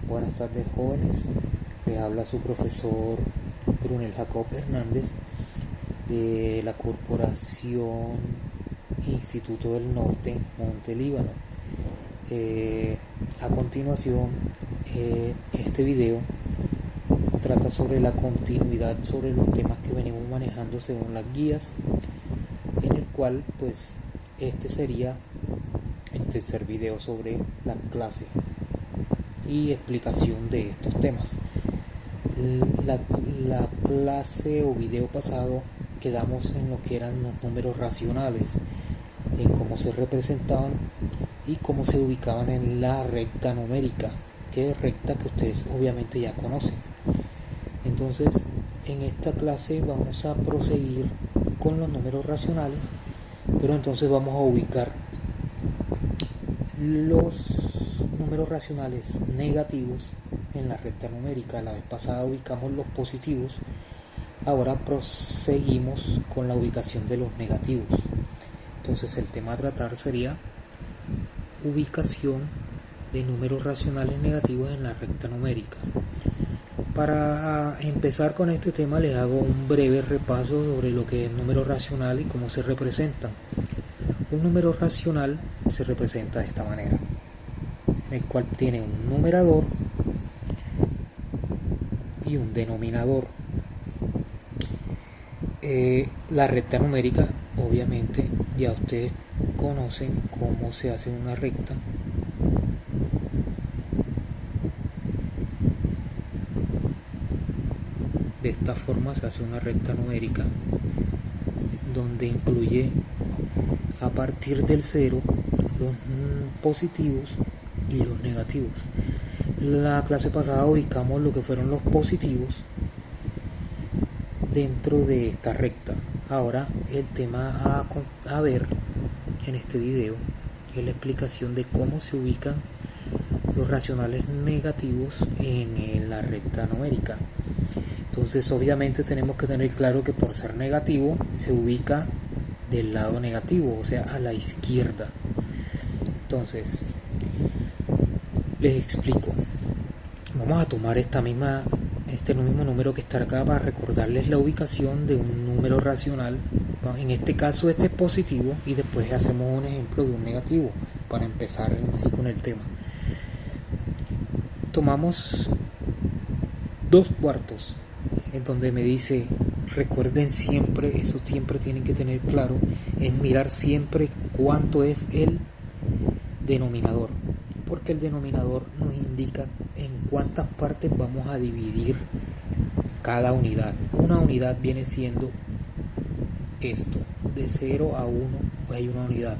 Buenas tardes, jóvenes. Les habla su profesor Brunel Jacob Hernández de la Corporación Instituto del Norte, Monte Líbano. A continuación, este video trata sobre la continuidad sobre los temas que venimos manejando según las guías, en el cual pues este sería el tercer video sobre la clase y explicación de estos temas. La clase o video pasado quedamos en lo que eran los números racionales, en cómo se representaban y cómo se ubicaban en la recta numérica, que es recta que ustedes obviamente ya conocen. Entonces, en esta clase vamos a proseguir con los números racionales, pero entonces vamos a ubicar los números racionales negativos en la recta numérica. La vez pasada ubicamos los positivos, ahora proseguimos con la ubicación de los negativos. Entonces el tema a tratar sería ubicación de números racionales negativos en la recta numérica. Para empezar con este tema les hago un breve repaso sobre lo que es número racional y cómo se representan. Un número racional se representa de esta manera, el cual tiene un numerador y un denominador. La recta numérica, obviamente ya ustedes conocen cómo se hace una recta. De esta forma se hace una recta numérica donde incluye a partir del 0 los positivos y los negativos. La clase pasada ubicamos lo que fueron los positivos dentro de esta recta. Ahora el tema a ver en este video es la explicación de cómo se ubican los racionales negativos en la recta numérica. Entonces obviamente tenemos que tener claro que por ser negativo se ubica del lado negativo, o sea, a la izquierda. Entonces les explico. Vamos a tomar este mismo número que está acá para recordarles la ubicación de un número racional. En este caso este es positivo y después hacemos un ejemplo de un negativo para empezar en sí con el tema. Tomamos 2/4, en donde me dice, recuerden siempre, eso siempre tienen que tener claro, es mirar siempre cuánto es el denominador, porque el denominador nos indica en cuántas partes vamos a dividir cada unidad. Una unidad viene siendo esto, de 0 a 1 hay una unidad,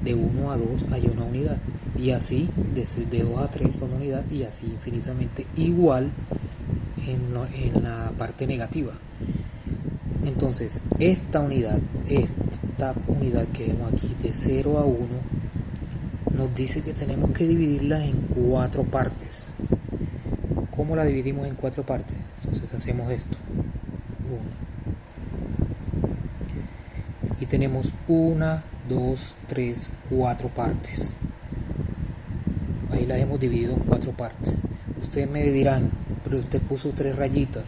de 1 a 2 hay una unidad, y así de 2 a 3 una unidad, y así infinitamente, igual en la parte negativa. Entonces esta unidad que vemos aquí de 0 a 1 nos dice que tenemos que dividirla en 4 partes. ¿Cómo la dividimos en 4 partes? Entonces hacemos esto. Aquí tenemos 1, 2, 3, 4 partes. Ahí las hemos dividido en 4 partes. Ustedes me dirán, pero usted puso 3 rayitas.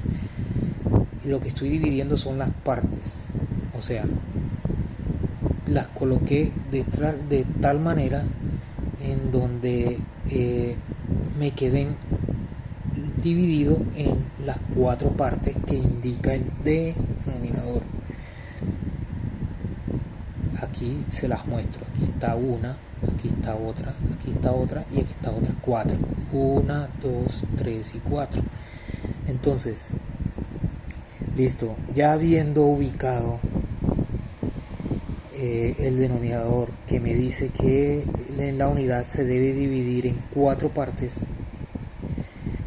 Y lo que estoy dividiendo son las partes. O sea, las coloqué de tal manera en donde me queden dividido en las 4 partes que indica el denominador. Aquí se las muestro. Aquí está una, aquí está otra, aquí está otra y aquí está otra. 4. 1, 2, 3 y 4. Entonces, listo. Ya habiendo ubicado el denominador que me dice que la unidad se debe dividir en 4 partes,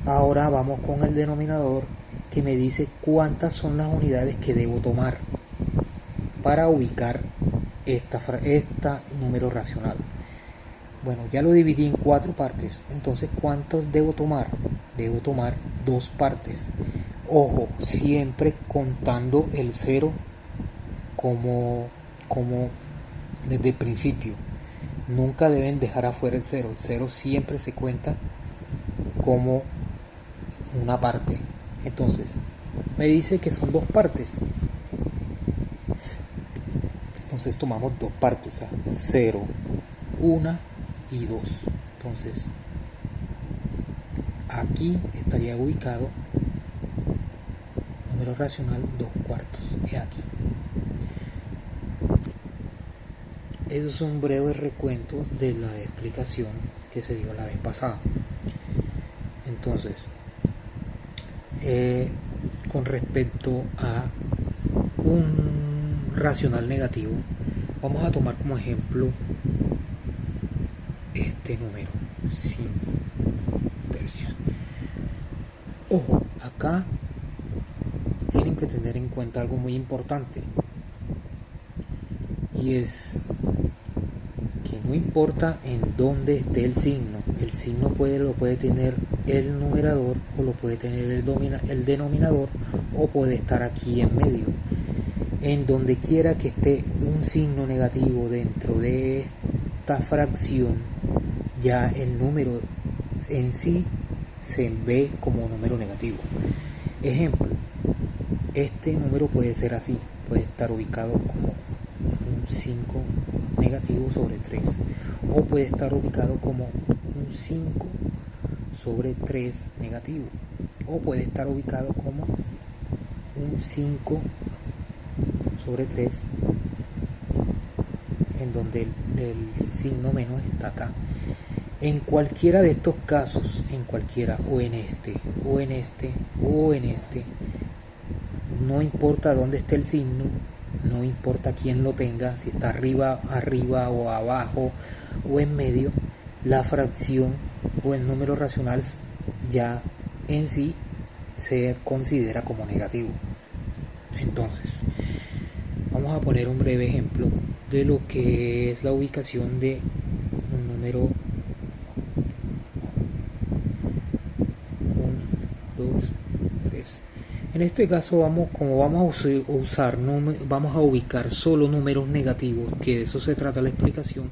ahora vamos con el denominador que me dice cuántas son las unidades que debo tomar para ubicar esta número racional. Bueno, ya lo dividí en 4 partes, entonces ¿cuántas debo tomar? Debo tomar 2 partes. Ojo, siempre contando el 0 como desde el principio. Nunca deben dejar afuera el 0. El 0 siempre se cuenta como una parte. Entonces me dice que son dos partes. Entonces tomamos dos partes, o sea, 0, 1 y 2. Entonces aquí estaría ubicado número racional 2 cuartos. Es aquí. Eso es un breve recuento de la explicación que se dio la vez pasada. Entonces, con respecto a un racional negativo, vamos a tomar como ejemplo este número, 5 tercios. Ojo, acá tienen que tener en cuenta algo muy importante, y es que no importa en dónde esté el signo lo puede tener el numerador o lo puede tener el denominador, o puede estar aquí en medio. En donde quiera que esté un signo negativo dentro de esta fracción, ya el número en sí se ve como número negativo. Ejemplo, este número puede ser así, puede estar ubicado como un 5 negativo sobre 3, o puede estar ubicado como un 5 sobre 3 negativo, o puede estar ubicado como un 5 sobre 3 en donde el signo menos está acá. En cualquiera de estos casos, en cualquiera, o en este, o en este, o en este, no importa dónde esté el signo, no importa quién lo tenga, si está arriba o abajo o en medio, la fracción o el número racional ya en sí se considera como negativo. Entonces, vamos a poner un breve ejemplo de lo que es la ubicación de un número 1, 2, 3. En este caso vamos a ubicar solo números negativos, que de eso se trata la explicación.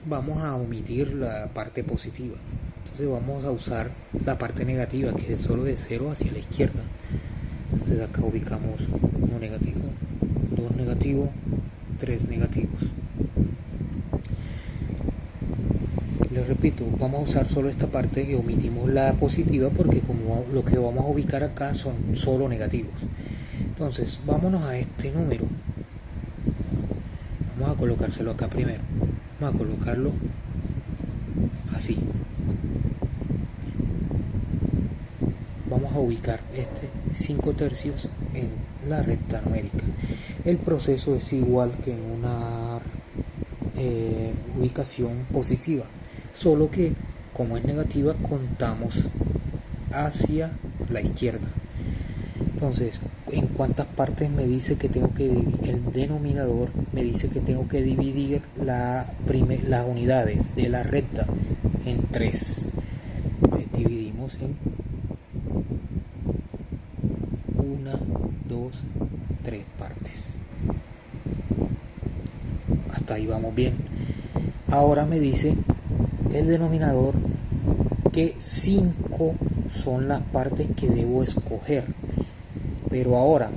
Vamos a omitir la parte positiva. Entonces vamos a usar la parte negativa, que es solo de 0 hacia la izquierda. Entonces acá ubicamos 1 negativo, 2 negativo, 3 negativos. Les repito, vamos a usar solo esta parte y omitimos la positiva, porque como lo que vamos a ubicar acá son solo negativos. Entonces vámonos a este número. Vamos a colocárselo acá primero. Vamos a colocarlo así. Vamos a ubicar este 5 tercios en la recta numérica. El proceso es igual que en una ubicación positiva, solo que como es negativa contamos hacia la izquierda. Entonces, ¿en cuántas partes me dice que tengo que dividir? El denominador me dice que tengo que dividir las unidades de la recta en 3. Pues dividimos en 1, 2, 3 partes. Hasta ahí vamos bien. Ahora me dice el denominador que 5 son las partes que debo escoger. Pero ahora,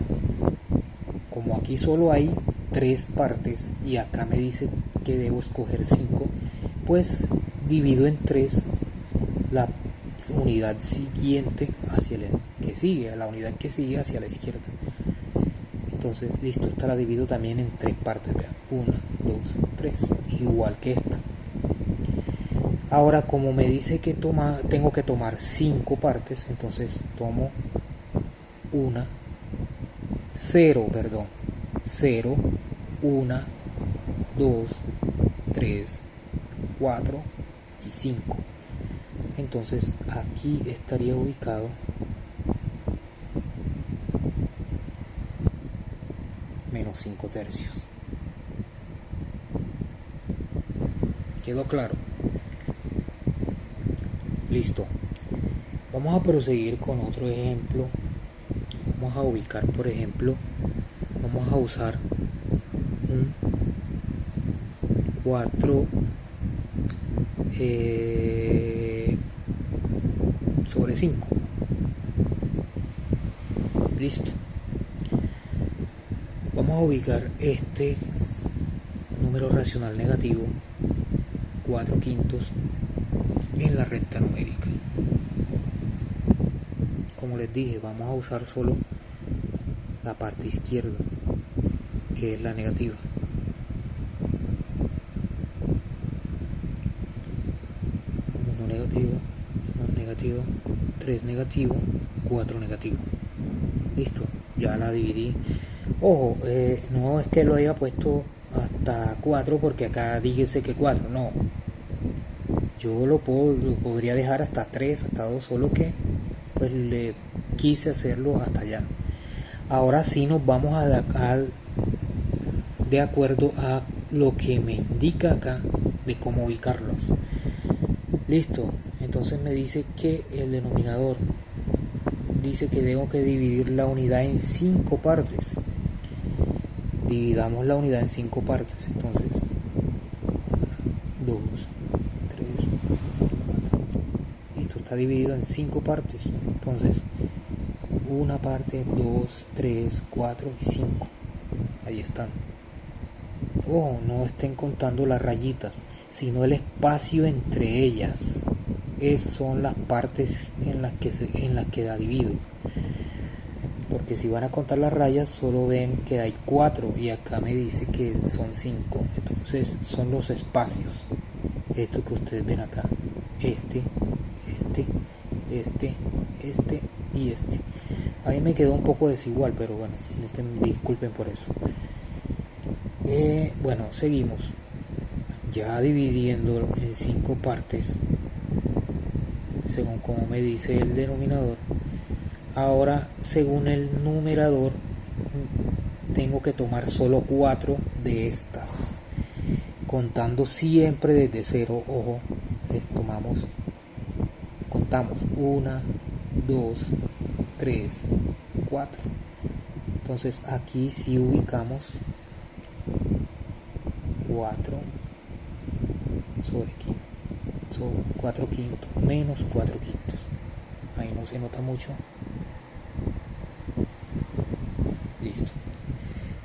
como aquí solo hay 3 partes y acá me dice que debo escoger 5, pues divido en 3 la unidad siguiente hacia la unidad que sigue hacia la izquierda. Entonces, listo, esta la divido también en 3 partes, vean, 1, 2, 3, igual que esta. Ahora, como me dice que tengo que tomar 5 partes, entonces tomo 0, 1, 2, 3, 4 y 5. Entonces aquí estaría ubicado menos 5 tercios. ¿Quedó claro? Listo. Vamos a proseguir con otro ejemplo. Vamos a ubicar, por ejemplo, vamos a usar un 4 sobre 5. Listo. Vamos a ubicar este número racional negativo 4/5 en la recta numérica. Como les dije, vamos a usar solo la parte izquierda, que es la negativa. 1 negativo, 2 negativo, 3 negativo, 4 negativo. Listo, ya la dividí. Ojo, no es que lo haya puesto hasta 4 porque acá dígase que 4, no. Yo lo podría dejar hasta 3, hasta 2, solo que pues le quise hacerlo hasta allá. Ahora sí nos vamos a dar de acuerdo a lo que me indica acá de cómo ubicarlos. Listo, entonces me dice que el denominador dice que tengo que dividir la unidad en 5 partes. Dividamos la unidad en 5 partes. Entonces 1, 2, 3, 4. Listo, está dividido en 5 partes. Entonces una parte, 2, 3, 4 y 5. Ahí están. Ojo, no estén contando las rayitas, sino el espacio entre ellas. Son las partes en las que da divido. Porque si van a contar las rayas, solo ven que hay 4 y acá me dice que son 5. Entonces son los espacios. Esto que ustedes ven acá. Este y este. A mí me quedó un poco desigual, pero bueno, disculpen por eso. Bueno, seguimos. Ya dividiendo en 5 partes, según como me dice el denominador. Ahora, según el numerador, tengo que tomar solo 4 de estas, contando siempre desde 0. Ojo, contamos 1, 2, 3, 4. Entonces aquí sí ubicamos 4 sobre 4/5 menos 4/5. Ahí no se nota mucho. Listo.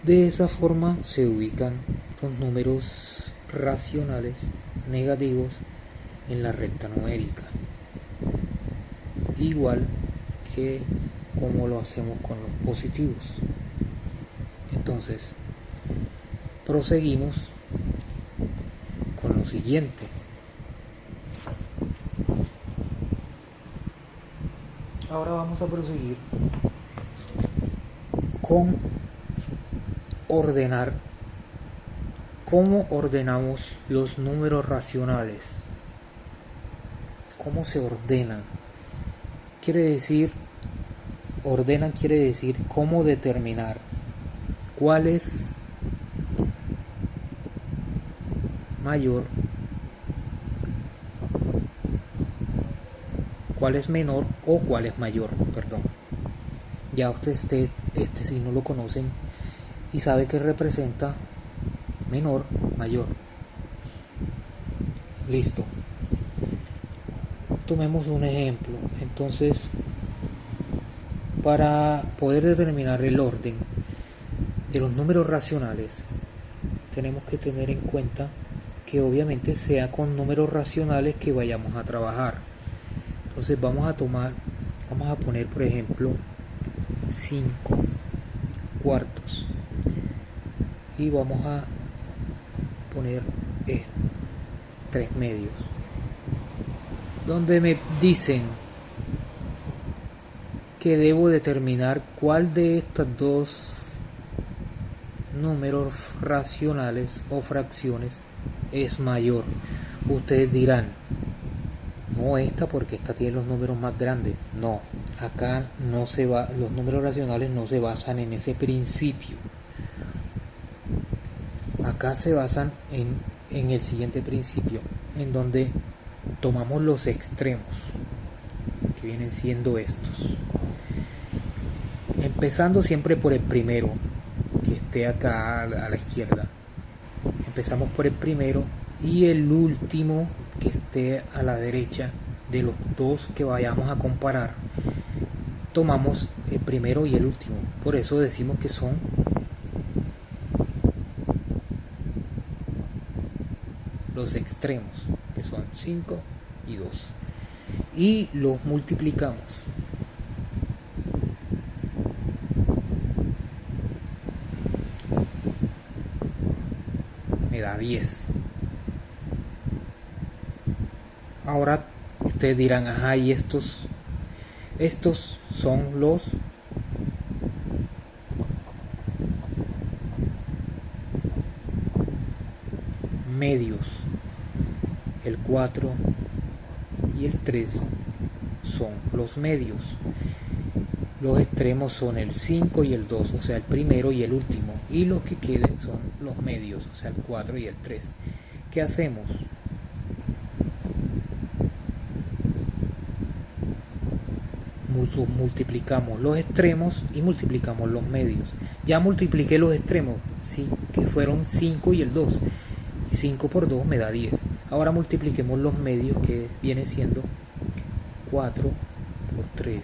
De esa forma se ubican los números racionales negativos en la recta numérica, igual que como lo hacemos con los positivos. Entonces proseguimos con lo siguiente. Ahora vamos a proseguir con ordenar. ¿Cómo ordenamos los números racionales? ¿Cómo se ordenan? Ordenan quiere decir cómo determinar cuál es mayor, cuál es menor o cuál es mayor, perdón. Ya ustedes si no lo conocen y sabe que representa menor, mayor. Listo. Tomemos un ejemplo. Entonces, para poder determinar el orden de los números racionales, tenemos que tener en cuenta que obviamente sea con números racionales que vayamos a trabajar. Entonces vamos a poner por ejemplo 5/4 y vamos a poner 3 medios, donde me dicen que debo determinar cuál de estas dos números racionales o fracciones es mayor. Ustedes dirán, no esta porque esta tiene los números más grandes. No, acá los números racionales no se basan en ese principio. Acá se basan en el siguiente principio, en donde tomamos los extremos, que vienen siendo estos. Empezando siempre por el primero, que esté acá a la izquierda. Empezamos por el primero y el último que esté a la derecha de los dos que vayamos a comparar, tomamos el primero y el último. Por eso decimos que son los extremos, que son 5 y 2. Y los multiplicamos. Me da 10. Ahora ustedes dirán, ajá, y estos son los medios. El 4 y el 3 son los medios. Los extremos son el 5 y el 2, o sea, el primero y el último. Y los que queden son los medios, o sea, el 4 y el 3. ¿Qué hacemos? Multiplicamos los extremos y multiplicamos los medios. Ya multipliqué los extremos, sí, que fueron 5 y el 2. 5 por 2 me da 10. Ahora multipliquemos los medios, que viene siendo 4 por 3,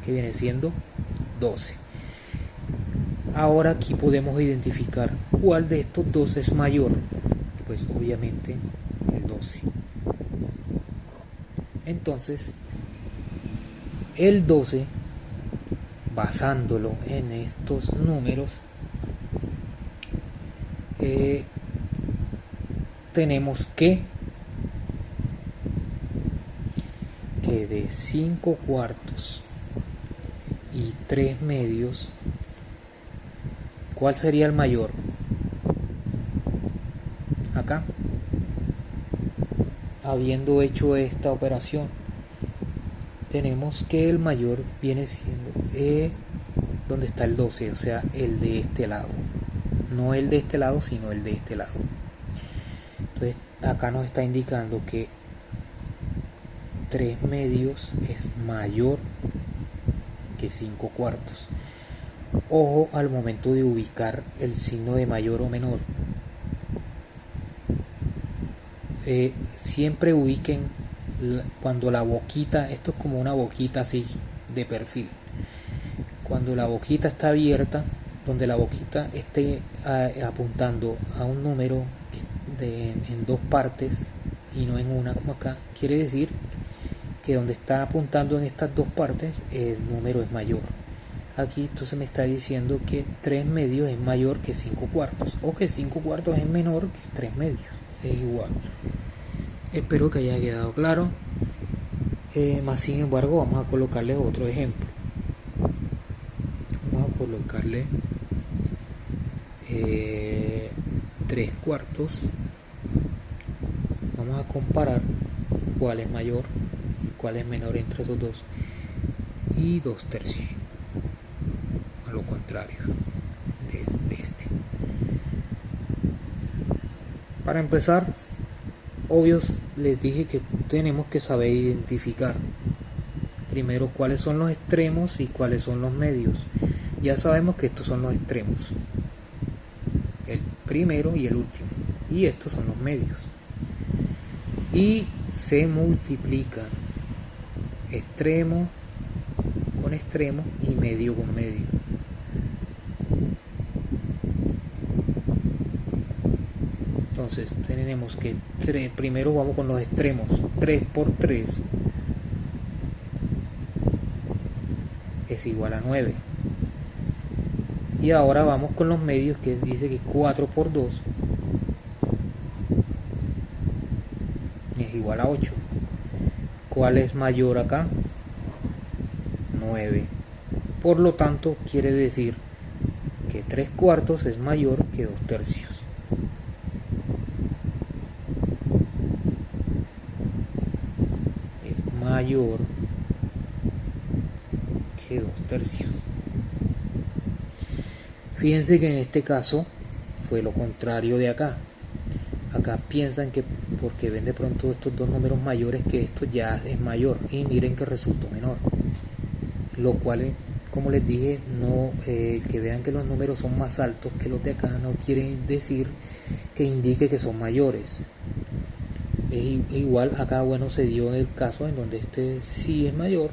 que viene siendo 12. Ahora aquí podemos identificar cuál de estos dos es mayor. Pues obviamente el 12. Entonces el 12, basándolo en estos números, tenemos que de 5 cuartos y 3 medios, ¿cuál sería el mayor? Acá, habiendo hecho esta operación, tenemos que el mayor viene siendo donde está el 12, o sea, el de este lado. No el de este lado, sino el de este lado. Entonces, acá nos está indicando que 3 medios es mayor que 5 cuartos. Ojo al momento de ubicar el signo de mayor o menor. Siempre ubiquen cuando la boquita, esto es como una boquita así de perfil. Cuando la boquita está abierta, donde la boquita esté apuntando a un número en dos partes y no en una como acá, quiere decir que donde está apuntando en estas dos partes el número es mayor. Aquí entonces me está diciendo que 3 medios es mayor que 5 cuartos, o que 5 cuartos es menor que 3 medios. Es igual. Espero que haya quedado claro. Más sin embargo, vamos a colocarle otro ejemplo. Vamos a colocarle 3 cuartos. Vamos a comparar cuál es mayor y cuál es menor entre esos dos. Y 2 tercios. A lo contrario de este. Para empezar, obvios, les dije que tenemos que saber identificar primero cuáles son los extremos y cuáles son los medios. Ya sabemos que estos son los extremos, el primero y el último, y estos son los medios, y se multiplican extremo con extremo y medio con medio. Entonces tenemos que primero vamos con los extremos. 3 por 3 es igual a 9. Y ahora vamos con los medios, que dice que 4 por 2 es igual a 8. ¿Cuál es mayor acá? 9. Por lo tanto, quiere decir que 3 cuartos es mayor que 2 tercios. Mayor que 2 tercios. Fíjense que en este caso fue lo contrario de acá. Acá piensan que porque ven de pronto estos dos números mayores, que esto ya es mayor, y miren que resultó menor. Lo cual, como les dije, no que vean que los números son más altos que los de acá no quiere decir que indique que son mayores. Igual acá, bueno, se dio el caso en donde este sí es mayor,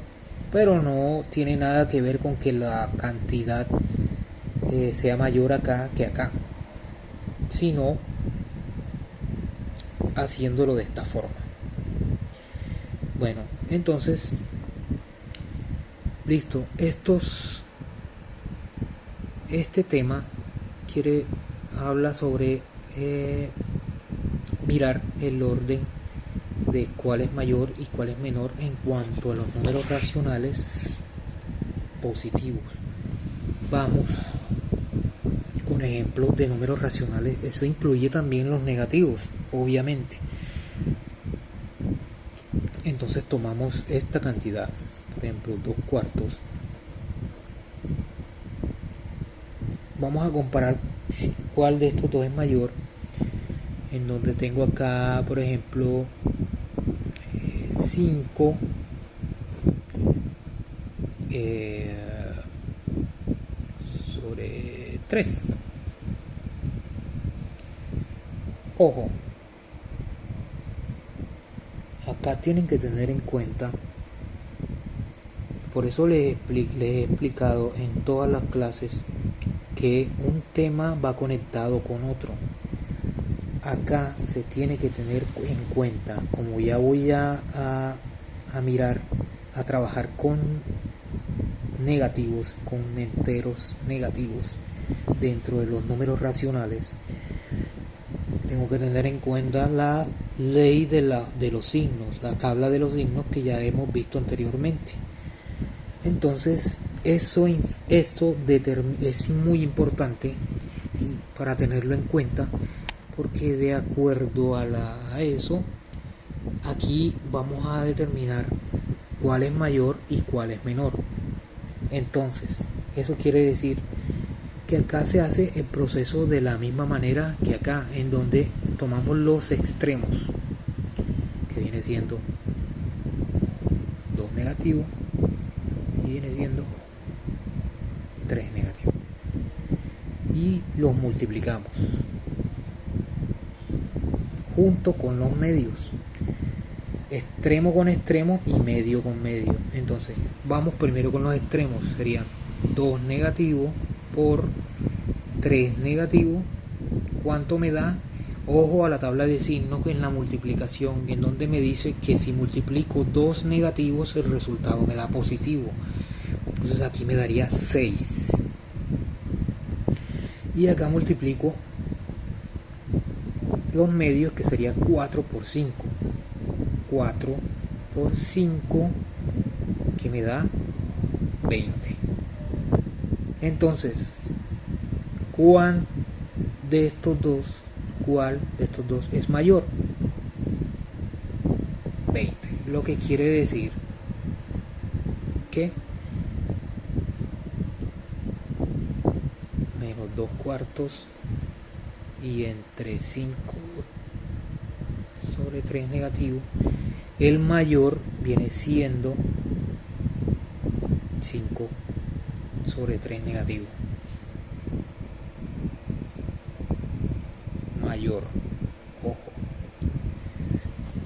pero no tiene nada que ver con que la cantidad sea mayor acá que acá, sino haciéndolo de esta forma. Bueno, entonces, listo. Este tema habla sobre mirar el orden de cuál es mayor y cuál es menor en cuanto a los números racionales positivos. Vamos con ejemplos de números racionales. Eso incluye también los negativos, obviamente. Entonces tomamos esta cantidad, por ejemplo 2/4. Vamos a comparar cuál de estos dos es mayor, en donde tengo acá, por ejemplo, 5 sobre 3. Ojo, acá tienen que tener en cuenta, por eso les he explicado en todas las clases que un tema va conectado con otro. Acá se tiene que tener en cuenta, como ya voy a mirar, a trabajar con negativos, con enteros negativos dentro de los números racionales, tengo que tener en cuenta la ley de los signos, la tabla de los signos que ya hemos visto anteriormente. Entonces eso es muy importante para tenerlo en cuenta, porque de acuerdo a eso, aquí vamos a determinar cuál es mayor y cuál es menor. Entonces, eso quiere decir que acá se hace el proceso de la misma manera que acá, en donde tomamos los extremos, que viene siendo 2 negativo y viene siendo 3 negativo, y los multiplicamos junto con los medios, extremo con extremo y medio con medio. Entonces vamos primero con los extremos, serían 2 negativo por 3 negativo. ¿Cuánto me da? Ojo a la tabla de signos en la multiplicación, en donde me dice que si multiplico 2 negativos el resultado me da positivo. Entonces aquí me daría 6. Y acá multiplico los medios, que sería 4 por 5. 4 por 5, que me da 20. Entonces, ¿cuál de estos dos es mayor? 20. Lo que quiere decir que menos 2/4 y entre 5 sobre 3 negativo, el mayor viene siendo 5 sobre 3 negativo. Mayor. Ojo.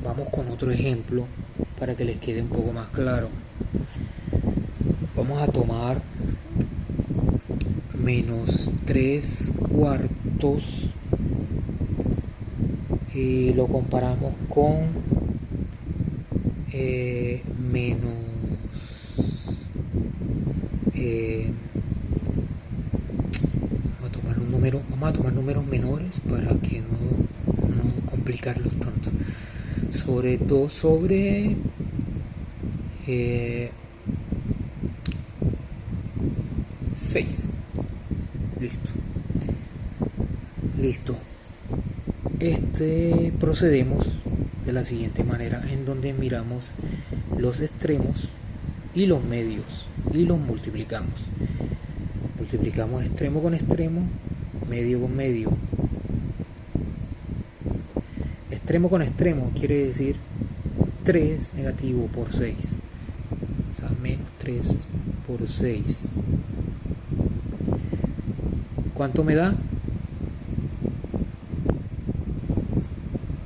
Vamos con otro ejemplo para que les quede un poco más claro. Vamos a tomar menos 3/4 y lo comparamos con menos vamos a tomar números menores para que no complicarlos tanto. Sobre 2 sobre 6. Listo. Procedemos de la siguiente manera, en donde miramos los extremos y los medios y los multiplicamos. Multiplicamos extremo con extremo, medio con medio. Extremo con extremo quiere decir 3 negativo por 6, o sea, menos 3 por 6. ¿Cuánto me da?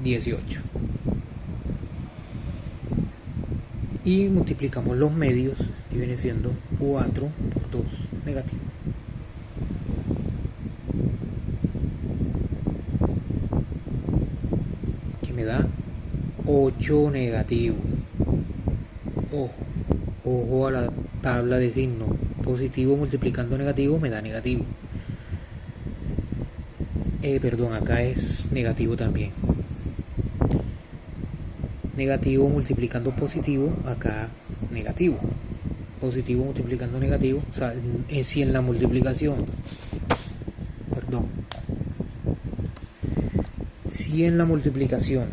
18. y multiplicamos los medios, que viene siendo 4 por 2 negativo. Que me da 8 negativo. Ojo a la tabla de signo. Positivo multiplicando negativo me da negativo. Perdón, acá es negativo también. Negativo multiplicando positivo, acá negativo. Positivo multiplicando negativo, o sea, si en la multiplicación, perdón, si en la multiplicación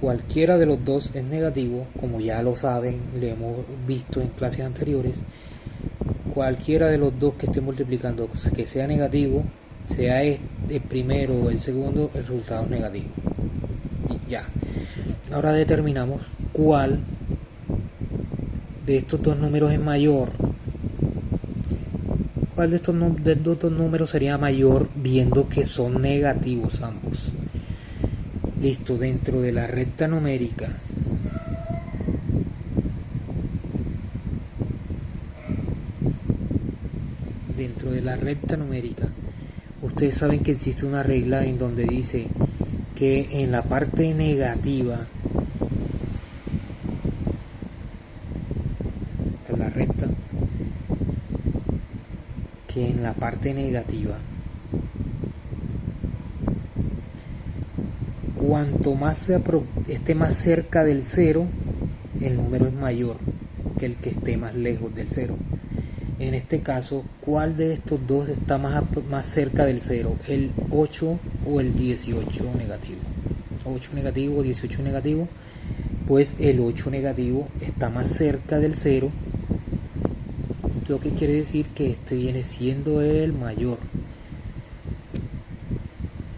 cualquiera de los dos es negativo, como ya lo saben, lo hemos visto en clases anteriores, cualquiera de los dos que esté multiplicando que sea negativo, sea el primero o el segundo, el resultado es negativo. Y ya. Ahora determinamos cuál de estos dos números es mayor. ¿Cuál de estos dos números sería mayor viendo que son negativos ambos? Listo, dentro de la recta numérica ustedes saben que existe una regla en donde dice que en la parte negativa de la recta, cuanto más esté más cerca del cero, el número es mayor que el que esté más lejos del cero. En este caso, ¿cuál de estos dos está más cerca del cero? ¿El 8 o el 18 negativo? 8 negativo o 18 negativo. Pues el 8 negativo está más cerca del cero, lo que quiere decir que este viene siendo el mayor.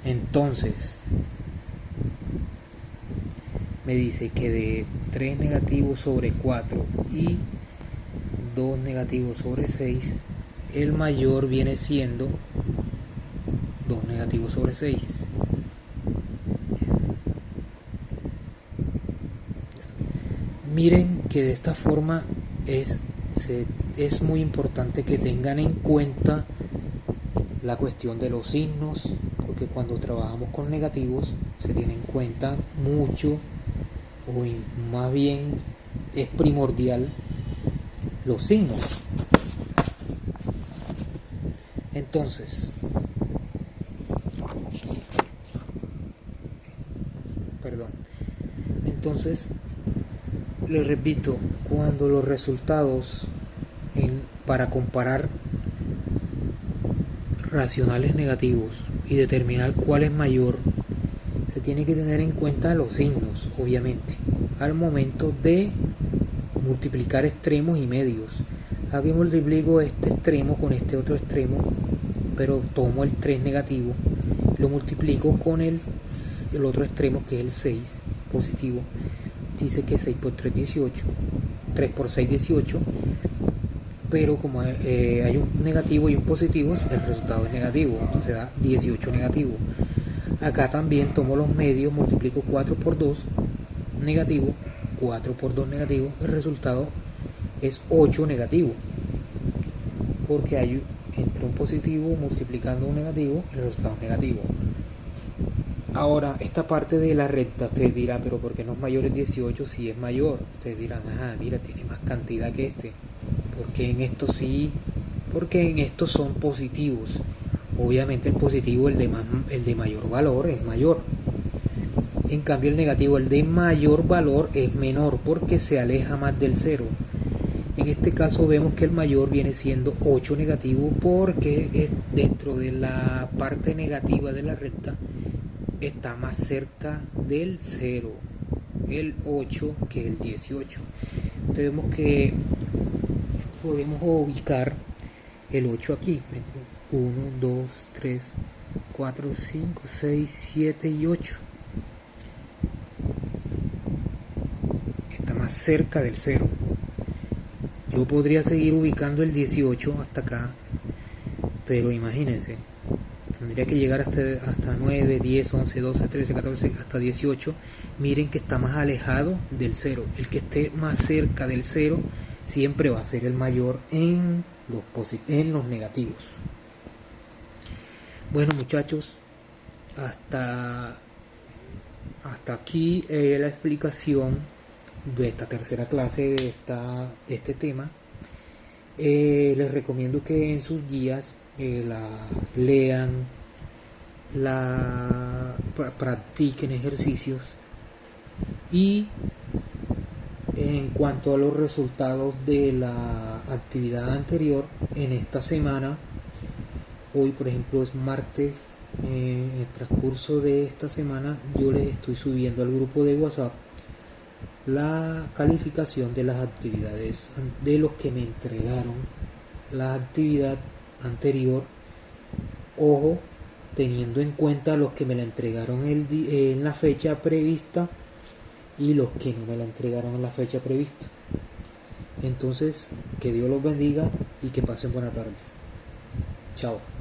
Entonces me dice que de 3 negativos sobre 4 y 2 negativos sobre 6, el mayor viene siendo 2 negativos sobre 6. Miren que de esta forma es muy importante que tengan en cuenta la cuestión de los signos, porque cuando trabajamos con negativos se tiene en cuenta mucho, o más bien es primordial, los signos. Entonces, les repito, cuando los resultados para comparar racionales negativos y determinar cuál es mayor, se tiene que tener en cuenta los signos, obviamente, al momento de multiplicar extremos y medios. Aquí multiplico este extremo con este otro extremo, pero tomo el 3 negativo, lo multiplico con el otro extremo, que es el 6 positivo. Dice que 6 por 3 18, 3 por 6 18, pero como hay un negativo y un positivo, el resultado es negativo, entonces da 18 negativo. Acá también tomo los medios, multiplico 4 por 2 negativo, 4 por 2 negativo, el resultado es 8 negativo, porque hay entre un positivo multiplicando un negativo, el resultado es negativo. Ahora, esta parte de la recta, ustedes dirán, pero ¿por qué no es mayor el 18 si es mayor? Ustedes dirán, mira, tiene más cantidad que este. Porque en esto sí, porque en estos son positivos. Obviamente el positivo, el de mayor valor, es mayor. En cambio el negativo, el de mayor valor, es menor porque se aleja más del cero. En este caso vemos que el mayor viene siendo 8 negativo, porque es dentro de la parte negativa de la recta está más cerca del 0, el 8 que el 18. Entonces vemos que podemos ubicar el 8 aquí, 1, 2, 3, 4, 5, 6, 7 y 8. Está más cerca del 0. Yo podría seguir ubicando el 18 hasta acá, pero imagínense, tendría que llegar hasta 9, 10, 11, 12, 13, 14, hasta 18, miren que está más alejado del cero. El que esté más cerca del cero siempre va a ser el mayor en los negativos. Bueno, muchachos, hasta aquí la explicación de esta tercera clase de este tema. Les recomiendo que en sus guías la lean, practiquen ejercicios, y en cuanto a los resultados de la actividad anterior, en esta semana, hoy por ejemplo es martes, en el transcurso de esta semana yo les estoy subiendo al grupo de WhatsApp la calificación de las actividades de los que me entregaron la actividad anterior. Ojo, teniendo en cuenta los que me la entregaron en la fecha prevista y los que no me la entregaron en la fecha prevista. Entonces, que Dios los bendiga y que pasen buena tarde. Chao.